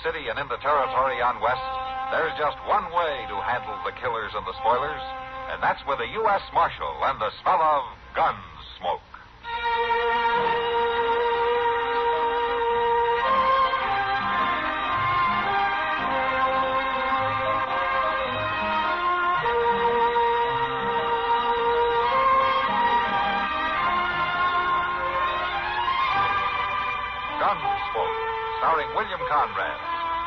city and into territory on west, there's just one way to handle the killers and the spoilers, and that's with a U.S. Marshal and the smell of Gunsmoke. Gunsmoke, starring William Conrad.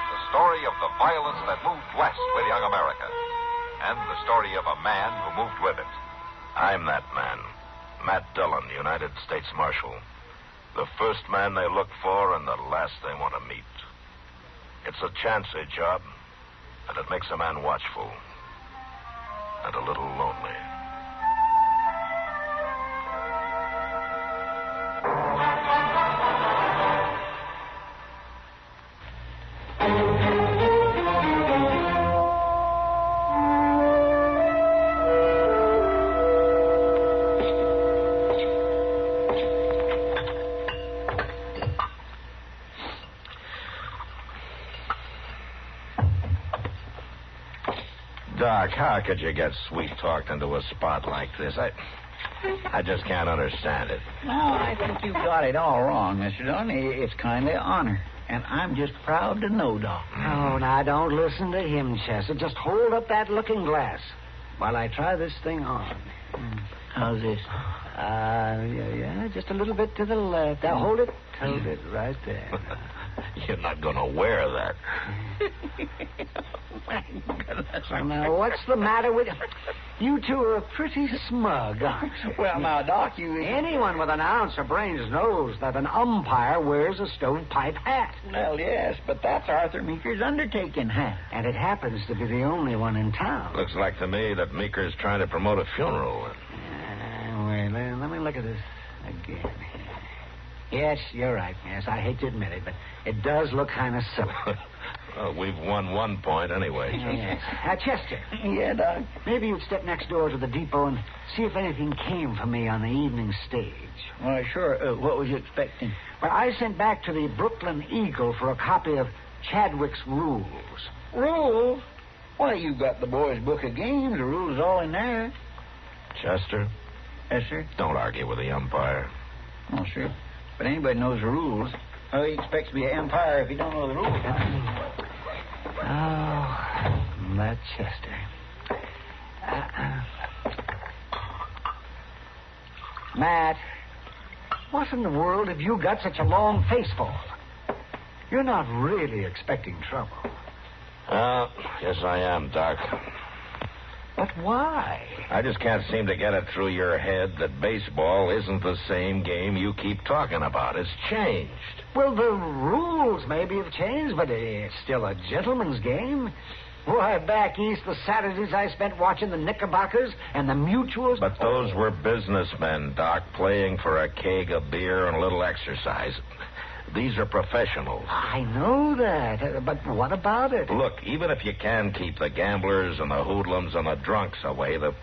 The story of the violence that moved west with young America. And the story of a man who moved with it. I'm that man. Matt Dillon, United States Marshal. The first man they look for and the last they want to meet. It's a chancy job, and it makes a man watchful. And a little lonely. Doc, how could you get sweet-talked into a spot like this? I just can't understand it. No, I think you've got it all wrong, Mr. Dillon. It's kind of honor. And I'm just proud to know, Doc. Oh, now, don't listen to him, Chester. Just hold up that looking glass while I try this thing on. How's this? Yeah, just a little bit to the left. Now, hold it right there. You're not going to wear that. My goodness. Now, what's the matter with you? You two are pretty smug, aren't you? Well, now, Doc, Anyone with an ounce of brains knows that an umpire wears a stovepipe hat. Well, yes, but that's Arthur Meeker's undertaking hat. And it happens to be the only one in town. Looks like to me that Meeker's trying to promote a funeral. Wait, let me look at this again. Yes, you're right. Yes, I hate to admit it, but it does look kind of silly. Well, we've won 1 point anyway. Yes. Chester. Yeah, Doc? Maybe you'd step next door to the depot and see if anything came for me on the evening stage. Well, sure. What was you expecting? Well, I sent back to the Brooklyn Eagle for a copy of Chadwick's Rules. Rules? Why, you've got the boys' book of games. The rules all in there. Chester? Yes, sir? Don't argue with the umpire. Oh, sure. But anybody knows the rules. How he expects to be an umpire if he don't know the rules? Oh, that Chester. Matt, what in the world have you got such a long face for? You're not really expecting trouble. Yes, I am, Doc. But why? I just can't seem to get it through your head that baseball isn't the same game you keep talking about. It's changed. Well, the rules maybe have changed, but it's still a gentleman's game. Why, back east, the Saturdays I spent watching the Knickerbockers and the Mutuals. But those were businessmen, Doc, playing for a keg of beer and a little exercise. These are professionals. I know that, but what about it? Look, even if you can keep the gamblers and the hoodlums and the drunks away, the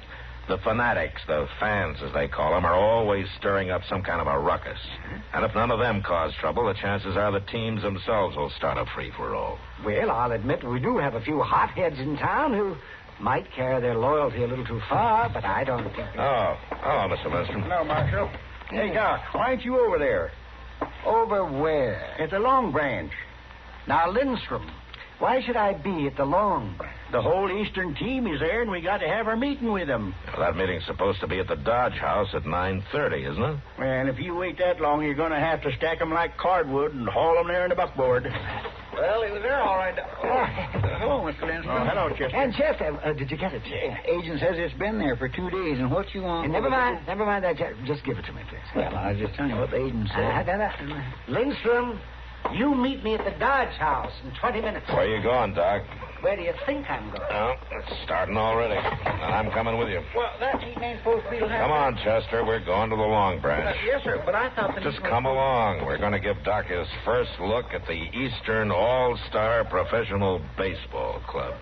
fanatics, the fans, as they call them, are always stirring up some kind of a ruckus. And if none of them cause trouble, the chances are the teams themselves will start a free-for-all. Well, I'll admit we do have a few hotheads in town who might carry their loyalty a little too far, but I don't think... Oh, hello, Mr. Meston. Hello, Marshal. Hey, Doc, why aren't you over there? Over where? At the Long Branch. Now, Lindstrom, why should I be at the Long Branch? The whole Eastern team is there, and we got to have our meeting with them. Well, that meeting's supposed to be at the Dodge House at 9:30, isn't it? And if you wait that long, you're going to have to stack them like cardwood and haul them there in the buckboard. Well, he was there all right. Hello, Mr. Lindstrom. Hello, Chester. And Chester, did you get it? Agent says it's been there for 2 days, and what you want... Never mind that. Just give it to me, please. Well, I was just telling you what the agent said. Lindstrom, you meet me at the Dodge House in 20 minutes. Where you going, Doc? Where do you think I'm going? Oh, it's starting already. And I'm coming with you. Well, that meeting ain't supposed to be... Come on, Chester. We're going to the Long Branch. Yes, sir, but I thought that... Just come along. We're going to give Doc his first look at the Eastern All-Star Professional Baseball Club.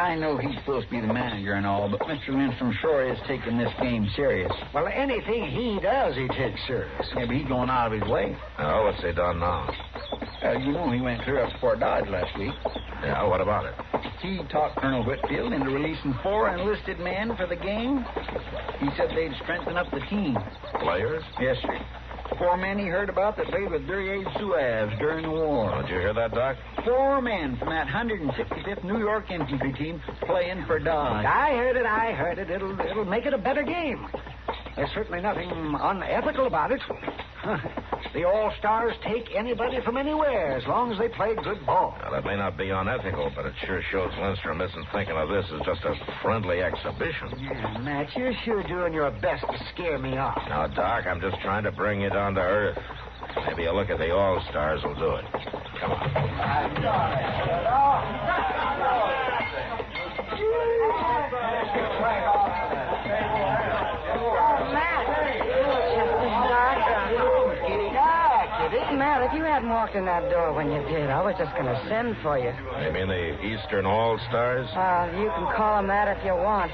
I know he's supposed to be the manager and all, but Mr. Lindstrom sure is taking this game serious. Well, anything he does, he takes serious. Yeah, but he's going out of his way. Oh, what's he done now? You know he went clear up to Fort Dodge last week. Yeah, what about it? He talked Colonel Whitfield into releasing 4 enlisted men for the game. He said they'd strengthen up the team. Players? Yes, sir. 4 men he heard about that played with Duryea Zouaves during the war. Did you hear that, Doc? 4 men from that 165th New York Infantry team playing for Dodge. I heard it. It'll make it a better game. There's certainly nothing unethical about it. The All-Stars take anybody from anywhere as long as they play good ball. Now, that may not be unethical, but it sure shows Lindstrom isn't thinking of this as just a friendly exhibition. Yeah, Matt, you're sure doing your best to scare me off. Now, Doc, I'm just trying to bring you down to earth. Maybe a look at the All-Stars will do it. Come on. Matt, if you hadn't walked in that door when you did, I was just going to send for you. You mean the Eastern All-Stars? You can call them that if you want.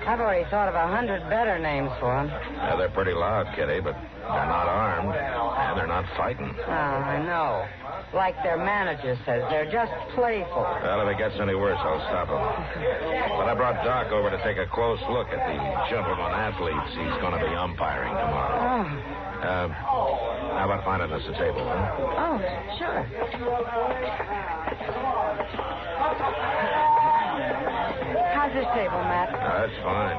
I've already thought of 100 better names for them. Yeah, they're pretty loud, Kitty, but they're not armed, and they're not fighting. Oh, I know. Like their manager says, they're just playful. Well, if it gets any worse, I'll stop him. But I brought Doc over to take a close look at the gentleman athletes he's going to be umpiring tomorrow. How about finding us a table, huh? Oh, sure. How's this table, Matt? That's fine.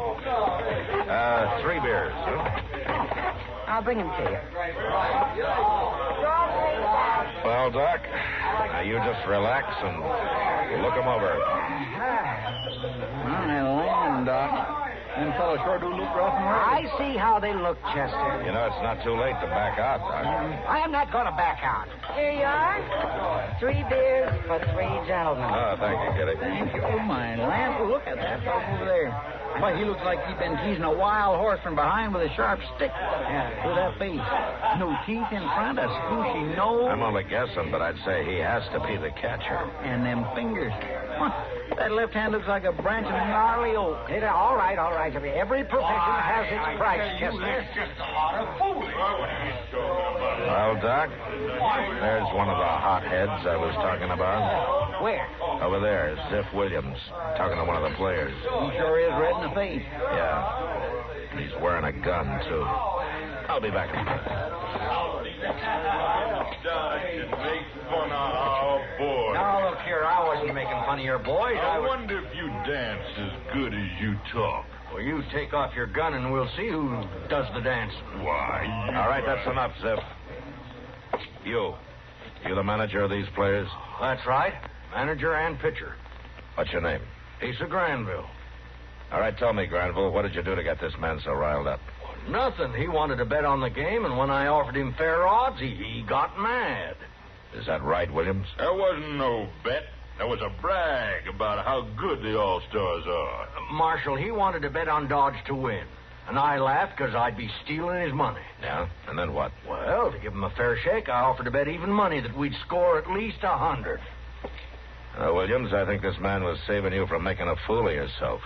3 beers, huh? I'll bring them to you. Well, Doc, now you just relax and look them over. My land, Doc. Them fellows sure do look rough and ready. I see how they look, Chester. You know, it's not too late to back out, Doc. I am not going to back out. Here you are. 3 beers for 3 gentlemen. Oh, thank you, Kitty. Thank you. Oh, my land. Look at that fellow over there. Why, he looks like he's been teasing a wild horse from behind with a sharp stick. Yeah, with that face. No teeth in front, a squishy nose. I'm only guessing, but I'd say he has to be the catcher. And them fingers. That left hand looks like a branch of gnarly oak. All right. Every profession has its price, Chester. Well, Doc, there's one of the hotheads I was talking about. Where? Over there, Ziff Williams, talking to one of the players. He sure is red in the face. Yeah. And he's wearing a gun, too. I'll be back in a minute. Now, look here, I wasn't making fun of your boys. I wonder if you dance as good as you talk. Well, you take off your gun and we'll see who does the dancing. Why, All right, that's enough, Ziff. You the manager of these players? That's right. Manager and pitcher. What's your name? Asa Granville. All right, tell me, Granville, what did you do to get this man so riled up? Nothing. He wanted to bet on the game, and when I offered him fair odds, he got mad. Is that right, Williams? There wasn't no bet. There was a brag about how good the All-Stars are. Marshal, he wanted to bet on Dodge to win. And I laughed because I'd be stealing his money. Yeah? And then what? Well, to give him a fair shake, I offered to bet even money that we'd score at least 100. Williams, I think this man was saving you from making a fool of yourself.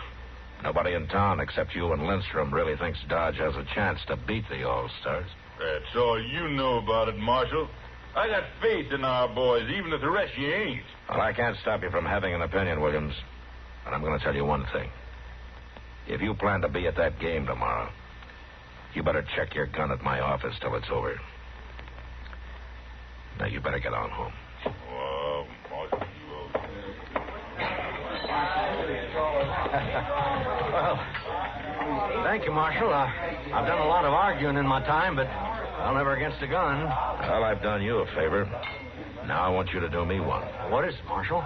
Nobody in town except you and Lindstrom really thinks Dodge has a chance to beat the All-Stars. That's all you know about it, Marshal. I got faith in our boys, even if the rest of you ain't. Well, I can't stop you from having an opinion, Williams. But I'm going to tell you one thing. If you plan to be at that game tomorrow, you better check your gun at my office till it's over. Now, you better get on home. Marshal, Well, thank you, Marshal. I've done a lot of arguing in my time, but I'll never against a gun. Well, I've done you a favor. Now I want you to do me one. What is it, Marshal?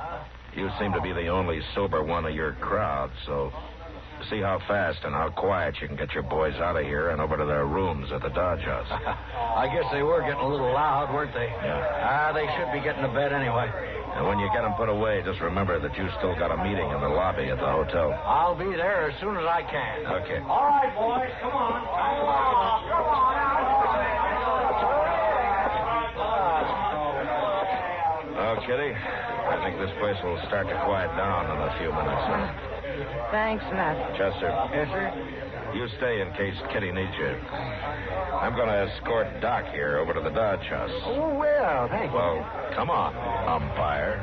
You seem to be the only sober one of your crowd, so see how fast and how quiet you can get your boys out of here and over to their rooms at the Dodge House. I guess they were getting a little loud, weren't they? Yeah. They should be getting to bed anyway. And when you get them put away, just remember that you still got a meeting in the lobby at the hotel. I'll be there as soon as I can. Okay. All right, boys, come on. Oh, Kitty, I think this place will start to quiet down in a few minutes. Thanks, Matt. Chester, Yes, sir? you stay in case Kitty needs you. I'm going to escort Doc here over to the Dodge House. Oh, well, thank you. Well, come on, umpire.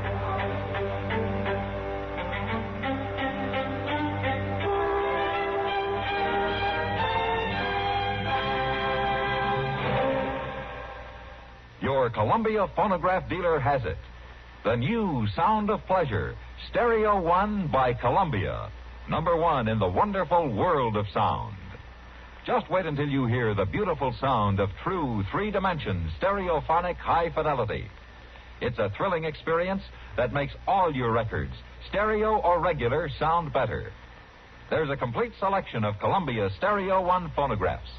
Your Columbia phonograph dealer has it. The new Sound of Pleasure, Stereo 1 by Columbia. #1 in the wonderful world of sound. Just wait until you hear the beautiful sound of true three-dimension stereophonic high fidelity. It's a thrilling experience that makes all your records, stereo or regular, sound better. There's a complete selection of Columbia Stereo 1 phonographs,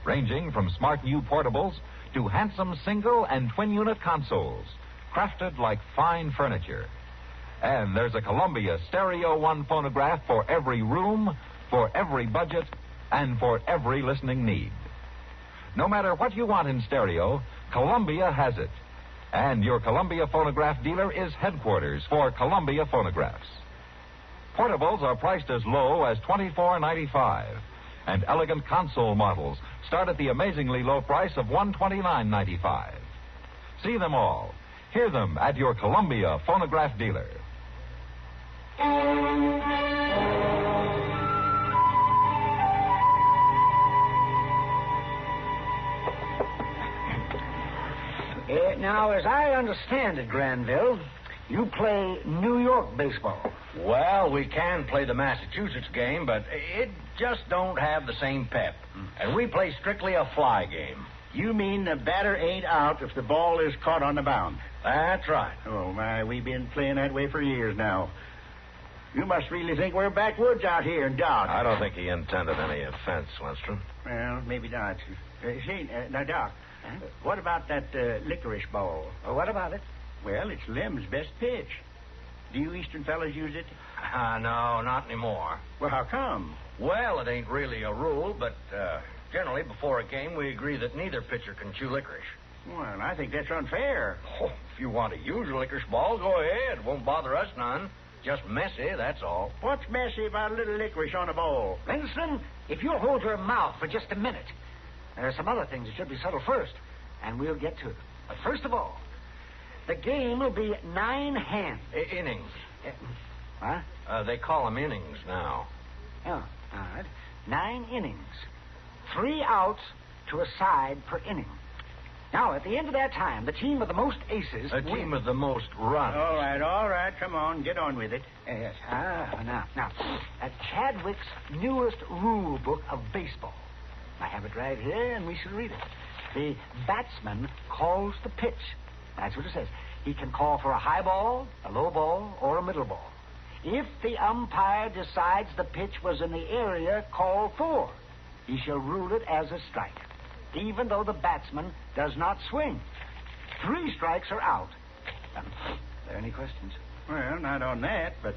ranging from smart new portables to handsome single and twin-unit consoles, crafted like fine furniture. And there's a Columbia Stereo 1 phonograph for every room, for every budget, and for every listening need. No matter what you want in stereo, Columbia has it. And your Columbia phonograph dealer is headquarters for Columbia phonographs. Portables are priced as low as $24.95, and elegant console models start at the amazingly low price of $129.95. See them all. Hear them at your Columbia phonograph dealer. Now, as I understand it, Granville, you play New York baseball. Well, we can play the Massachusetts game, but it just don't have the same pep. And we play strictly a fly game. You mean the batter ain't out if the ball is caught on the mound? That's right. Oh, my, we've been playing that way for years now. You must really think we're backwoods out here in Dodge. I don't think he intended any offense, Lindstrom. Well, maybe not. Now, Doc, what about that licorice ball? Well, what about it? Well, it's Lem's best pitch. Do you Eastern fellas use it? No, not anymore. Well, how come? Well, it ain't really a rule, but generally before a game we agree that neither pitcher can chew licorice. Well, I think that's unfair. Oh, if you want to use a licorice ball, go ahead. Won't bother us none. Just messy, that's all. What's messy about a little licorice on a ball? Winston, if you'll hold your mouth for just a minute, there are some other things that should be settled first, and we'll get to them. But first of all, the game will be 9 hands. Innings. Huh? They call them innings now. Oh, all right. 9 innings. 3 outs to a side per inning. Now, at the end of that time, the team with the most aces A wins. team with the most runs. All right. Come on, get on with it. Yes. Now, at Chadwick's newest rule book of baseball. I have it right here, and we shall read it. The batsman calls the pitch. That's what it says. He can call for a high ball, a low ball, or a middle ball. If the umpire decides the pitch was in the area called for, he shall rule it as a strike, even though the batsman does not swing. 3 strikes are out. Are there any questions? Well, not on that, but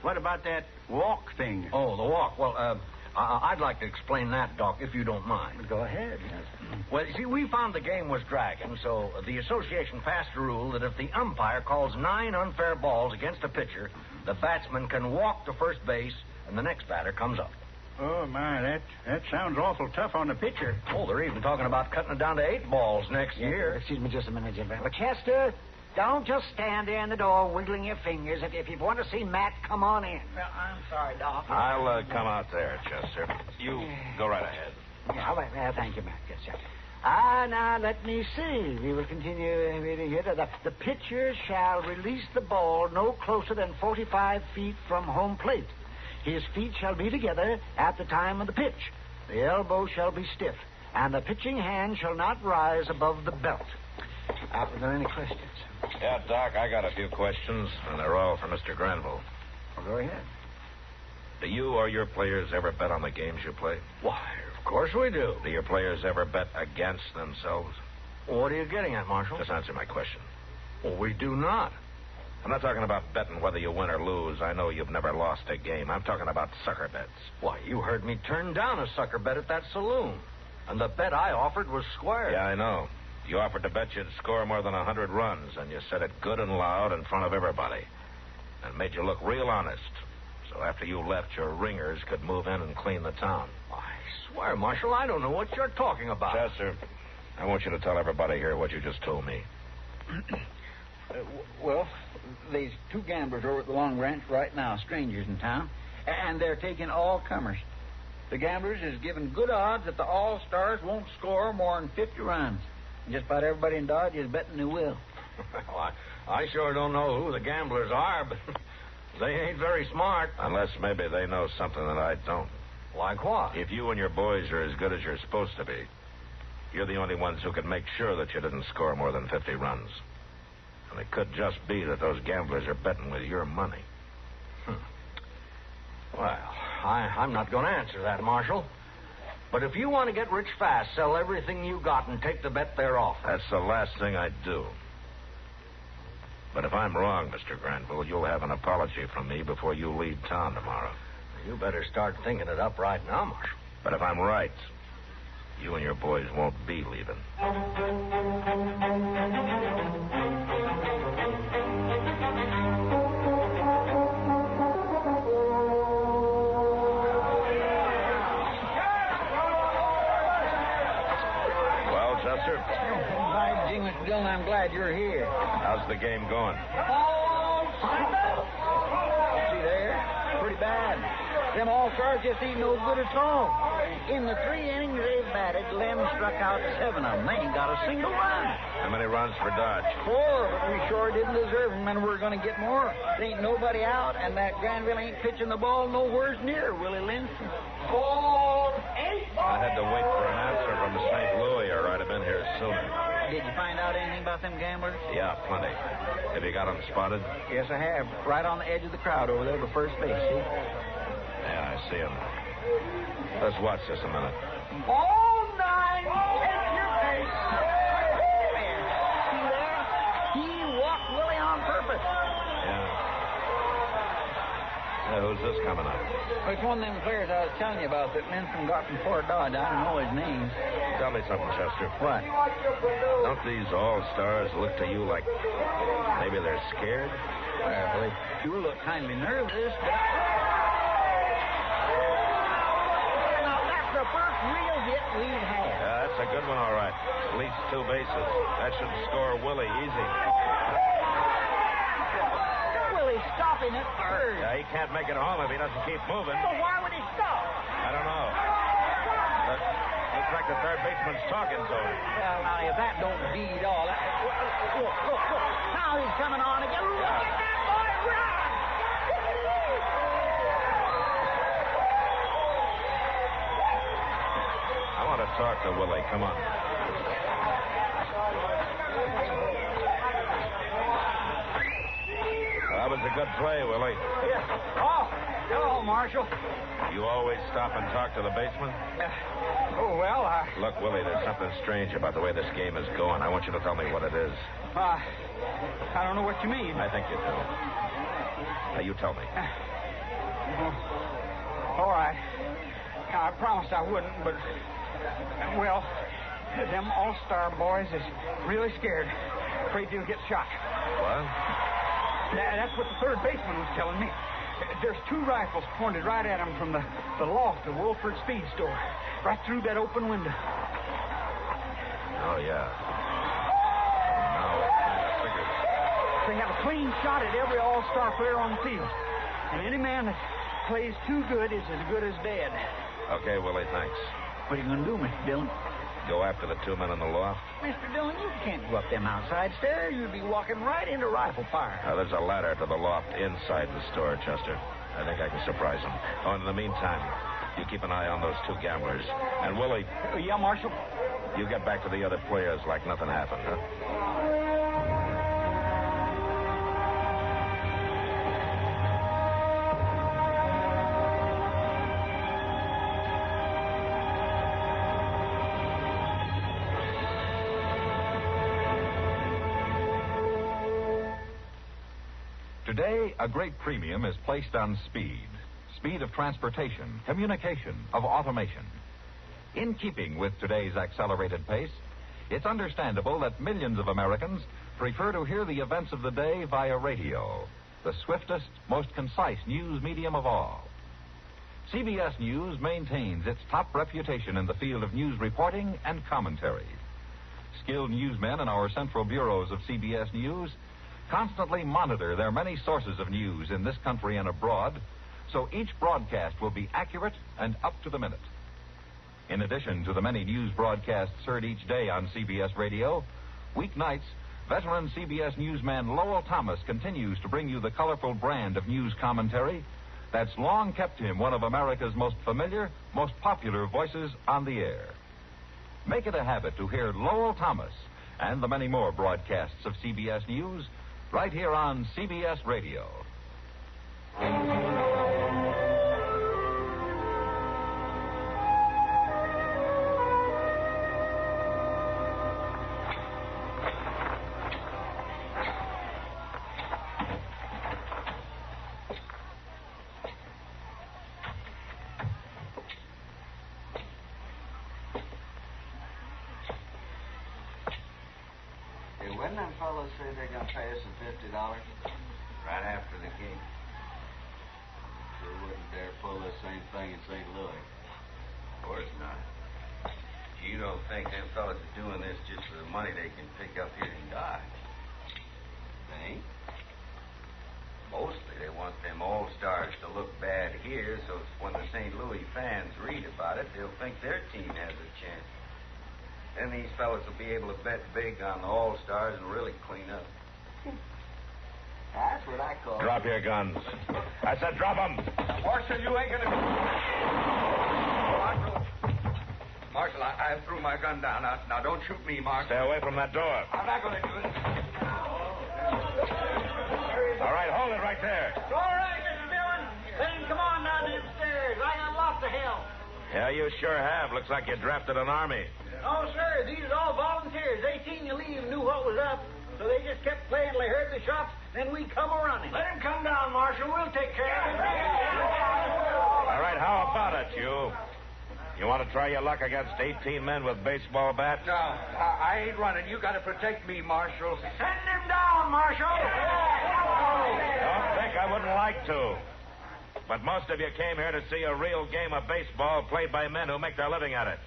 what about that walk thing? Oh, the walk. Well, I'd like to explain that, Doc, if you don't mind. Go ahead, yes. Well, you see, we found the game was dragging, so the association passed a rule that if the umpire calls 9 unfair balls against a pitcher, the batsman can walk to first base, and the next batter comes up. Oh, my, that sounds awful tough on the pitcher. Oh, they're even talking about cutting it down to 8 balls next year. Excuse me just a minute, Jim. Well, Chester, don't just stand there in the door wiggling your fingers. If you want to see Matt, come on in. Well, I'm sorry, Doc. I'll come out there, Chester. You go right ahead. Yeah, all right. Thank you, Matt. Yes, sir. Now, let me see. We will continue reading here. The pitcher shall release the ball no closer than 45 feet from home plate. His feet shall be together at the time of the pitch. The elbow shall be stiff, and the pitching hand shall not rise above the belt. Are there any questions? Yeah, Doc, I got a few questions, and they're all for Mr. Granville. Well, go ahead. Do you or your players ever bet on the games you play? Why, of course we do. Do your players ever bet against themselves? What are you getting at, Marshal? Just answer my question. Well, we do not. I'm not talking about betting whether you win or lose. I know you've never lost a game. I'm talking about sucker bets. Why, you heard me turn down a sucker bet at that saloon. And the bet I offered was square. Yeah, I know. You offered to bet you'd score more than 100 runs, and you said it good and loud in front of everybody. And made you look real honest. So after you left, your ringers could move in and clean the town. I swear, Marshal, I don't know what you're talking about. Chester, I want you to tell everybody here what you just told me. Well, there's two gamblers over at the Long Branch right now, strangers in town, and they're taking all comers. The gamblers is giving good odds that the All-Stars won't score more than 50 runs. And just about everybody in Dodge is betting they will. Well, I sure don't know who the gamblers are, but they ain't very smart. Unless maybe they know something that I don't. Like what? If you and your boys are as good as you're supposed to be, you're the only ones who can make sure that you didn't score more than 50 runs. And it could just be that those gamblers are betting with your money. Well, I'm not going to answer that, Marshal. But if you want to get rich fast, sell everything you got and take the bet they're off. That's the last thing I'd do. But if I'm wrong, Mr. Granville, you'll have an apology from me before you leave town tomorrow. You better start thinking it up right now, Marshal. But if I'm right, you and your boys won't be leaving. Well, Chester? By Jing, Mr. Dillon, I'm glad you're here. How's the game going? See there? Pretty bad. Them All-Stars just ain't no good at all. In the 3 innings they've batted, Lem struck out 7 of them. They ain't got a single run. How many runs for Dodge? 4, but we sure didn't deserve them, and we're going to get more. There ain't nobody out, and that Granville ain't pitching the ball nowheres near Willie Linson. I had to wait for an answer from St. Louis, or I'd have been here sooner. Did you find out anything about them gamblers? Yeah, plenty. Have you got them spotted? Yes, I have. Right on the edge of the crowd over there by first base, see? Yeah, I see them. Let's watch this a minute. All 9, take your base. See there? He walked Willie on purpose. Yeah. Who's this coming up? It's one of them players I was telling you about that Linson got from Fort Dodge. I don't know his name. Tell me something, Chester. What? Don't these All-Stars look to you like maybe they're scared? Well, they sure look kind of nervous. Now, that's the first real hit we've had. Yeah, that's a good one, all right. At least 2 bases. That should score Willie easy. Willie's stopping at third. Yeah, he can't make it home if he doesn't keep moving. So why would he stop? I don't know. But looks like the third baseman's talking to him. Well, now, if that don't beat all... Look. Now he's coming on again. Look at that boy run! I want to talk to Willie. Come on. That was a good play, Willie. Yeah. Oh, hello, Marshal. You always stop and talk to the baseman? Look, Willie, there's something strange about the way this game is going. I want you to tell me what it is. I don't know what you mean. I think you do. Now, you tell me. All right. I promised I wouldn't, but, well, them All-Star boys is really scared. Afraid they'll get shot. What? That's what the third baseman was telling me. There's 2 rifles pointed right at him from the loft of Wolford's feed store, right through that open window. Oh, yeah. Now it kind of figures. They have a clean shot at every All-Star player on the field. And any man that plays too good is as good as dead. Okay, Willie, thanks. What are you going to do, Mr. Dillon? Go after the 2 men in the loft? Mr. Dillon, you can't go up them outside stairs. You'd be walking right into rifle fire. Now, there's a ladder to the loft inside the store, Chester. I think I can surprise them. Oh, and in the meantime, you keep an eye on those 2 gamblers. And, Willie... Yeah, Marshal? You get back to the other players like nothing happened, huh? Today, a great premium is placed on speed. Speed of transportation, communication, of automation. In keeping with today's accelerated pace, it's understandable that millions of Americans prefer to hear the events of the day via radio, the swiftest, most concise news medium of all. CBS News maintains its top reputation in the field of news reporting and commentary. Skilled newsmen in our central bureaus of CBS News constantly monitor their many sources of news in this country and abroad, so each broadcast will be accurate and up to the minute. In addition to the many news broadcasts heard each day on CBS Radio, weeknights, veteran CBS newsman Lowell Thomas continues to bring you the colorful brand of news commentary that's long kept him one of America's most familiar, most popular voices on the air. Make it a habit to hear Lowell Thomas and the many more broadcasts of CBS News right here on CBS Radio. When them fellows say they're going to pay us $50 right after the game, sure wouldn't dare pull this same thing in St. Louis. Of course not. You don't think them fellas are doing this just for the money they can pick up here and die? Think? Mostly they want them all-stars to look bad here, so when the St. Louis fans read about it, they'll think their team has a chance. Then these fellas will be able to bet big on the all-stars and really clean up. That's what I call Drop your guns. I said drop them. Marshal, you ain't gonna... Marshal, I threw my gun down. Now, don't shoot me, Marshal. Stay away from that door. I'm not gonna do it. All right, hold it right there. All right, Mr. Dillon. Let him come on down the stairs. I got lots of help. Yeah, you sure have. Looks like you drafted an army. Oh, sir, these are all volunteers. They seen you leave and knew what was up, so they just kept playing till they heard the shots, then we come a-running. Let him come down, Marshal. We'll take care of him. All right, how about it, you? You want to try your luck against 18 men with baseball bats? No, I ain't running. You gotta protect me, Marshal. Send him down, Marshal. Don't think I wouldn't like to. But most of you came here to see a real game of baseball played by men who make their living at it.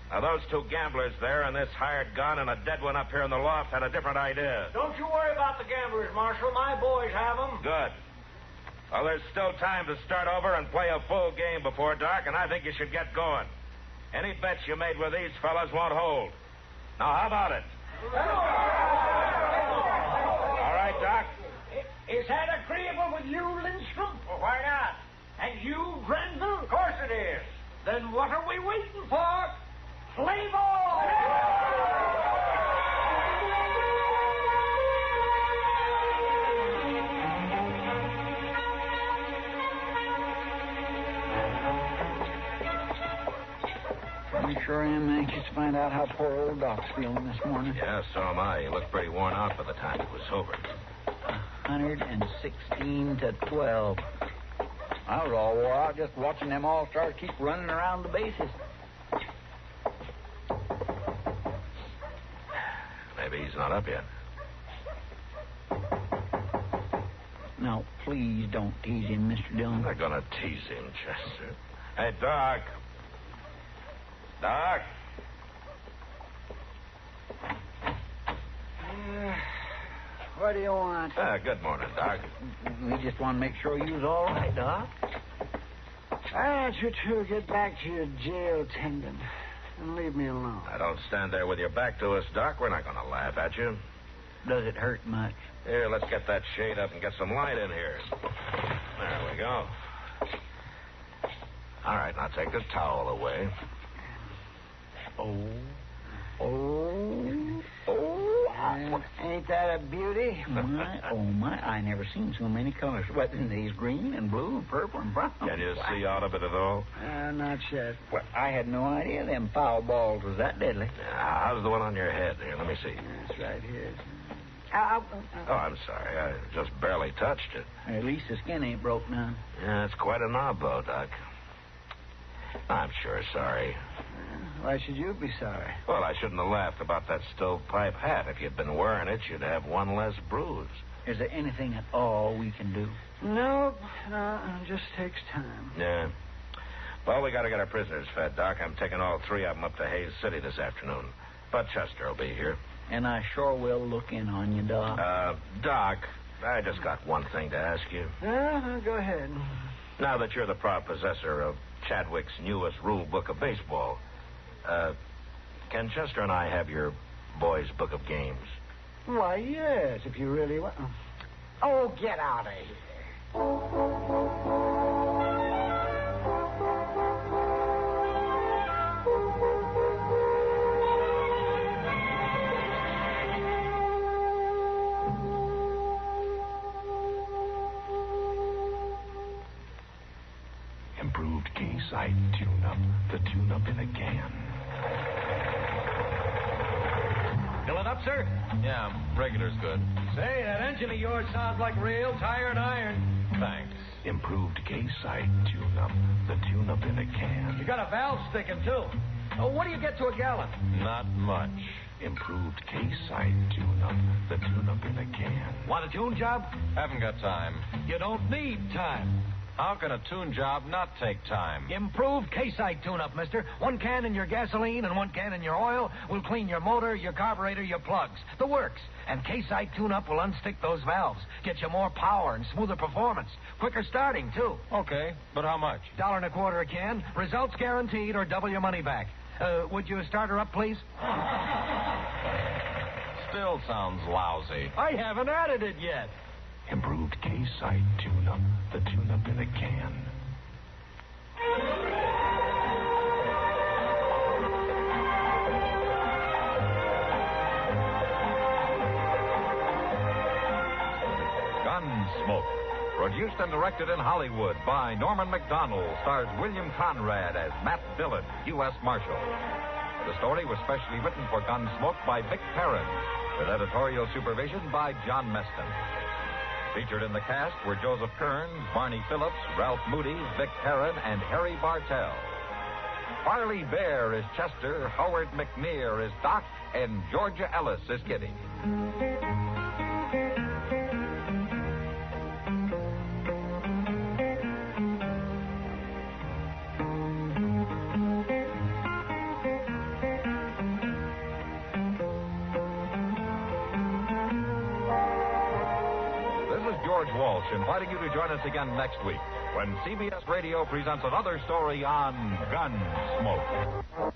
Now, those two gamblers there and this hired gun and a dead one up here in the loft had a different idea. Don't you worry about the gamblers, Marshal. My boys have them. Good. Well, there's still time to start over and play a full game before dark, and I think you should get going. Any bets you made with these fellas won't hold. Now, how about it? All right, Doc. Is that agreeable with you, Lindstrom? Well, why not? And you, Grenville? Of course it is. Then what are we waiting for? Play ball! I sure am anxious to find out how poor old Doc's feeling this morning. Yeah, so am I. He looked pretty worn out by the time it was over. 116 to 12. I was all wore out just watching them all-stars keep running around the bases. Maybe he's not up yet. Now, please don't tease him, Mr. Dillon. I'm not going to tease him, Chester. Hey, Doc. Doc? What do you want? Good morning, Doc. We just want to make sure you was all right, Doc. I want you to get back to your jail tendon and leave me alone. Now, don't stand there with your back to us, Doc. We're not going to laugh at you. Does it hurt much? Here, let's get that shade up and get some light in here. There we go. All right, now take the towel away. Ain't that a beauty? My, I never seen so many colors. What, in these green and blue and purple and brown? Can you see out of it at all? Not yet. Well, I had no idea them foul balls was that deadly. How's the one on your head? Here, let me see. That's right here. Oh, I'm sorry. I just barely touched it. At least the skin ain't broke now. Yeah, it's quite a knob, though, Doc. I'm sure sorry. Why should you be sorry? Well, I shouldn't have laughed about that stovepipe hat. If you'd been wearing it, you'd have one less bruise. Is there anything at all we can do? No, it just takes time. Yeah. Well, we got to get our prisoners fed, Doc. I'm taking all three of them up to Hayes City this afternoon. But Chester will be here. And I sure will look in on you, Doc. Doc, I just got one thing to ask you. Go ahead. Now that you're the proud possessor of Chadwick's newest rule book of baseball, can Chester and I have your boys' book of games? Why, yes, if you really want. Oh, get out of here. Improved K-Site tune-up. The tune-up in a can. Fill it up, sir? Yeah, regular's good. Say, that engine of yours sounds like real tired iron. Thanks. Improved K-Site tune-up. The tune-up in a can. You got a valve sticking, too. Oh, what do you get to a gallon? Not much. Improved K-Site tune-up. The tune-up in a can. Want a tune job? Haven't got time. You don't need time. How can a tune job not take time? Improved K-Site tune-up, mister. 1 can in your gasoline and 1 can in your oil will clean your motor, your carburetor, your plugs. The works. And K-Site tune-up will unstick those valves. Get you more power and smoother performance. Quicker starting, too. Okay, but how much? $1.25 a can. Results guaranteed or double your money back. Would you start her up, please? Still sounds lousy. I haven't added it yet. Improved K-Site tune-up. The tune-up in a can. Gunsmoke. Produced and directed in Hollywood by Norman MacDonnell. Stars William Conrad as Matt Dillon, U.S. Marshal. The story was specially written for Gunsmoke by Vic Perrin, with editorial supervision by John Meston. Featured in the cast were Joseph Kearns, Barney Phillips, Ralph Moody, Vic Perrin, and Harry Bartell. Parley Baer is Chester, Howard McNear is Doc, and Georgia Ellis is Kitty. George Walsh inviting you to join us again next week when CBS Radio presents another story on Gunsmoke.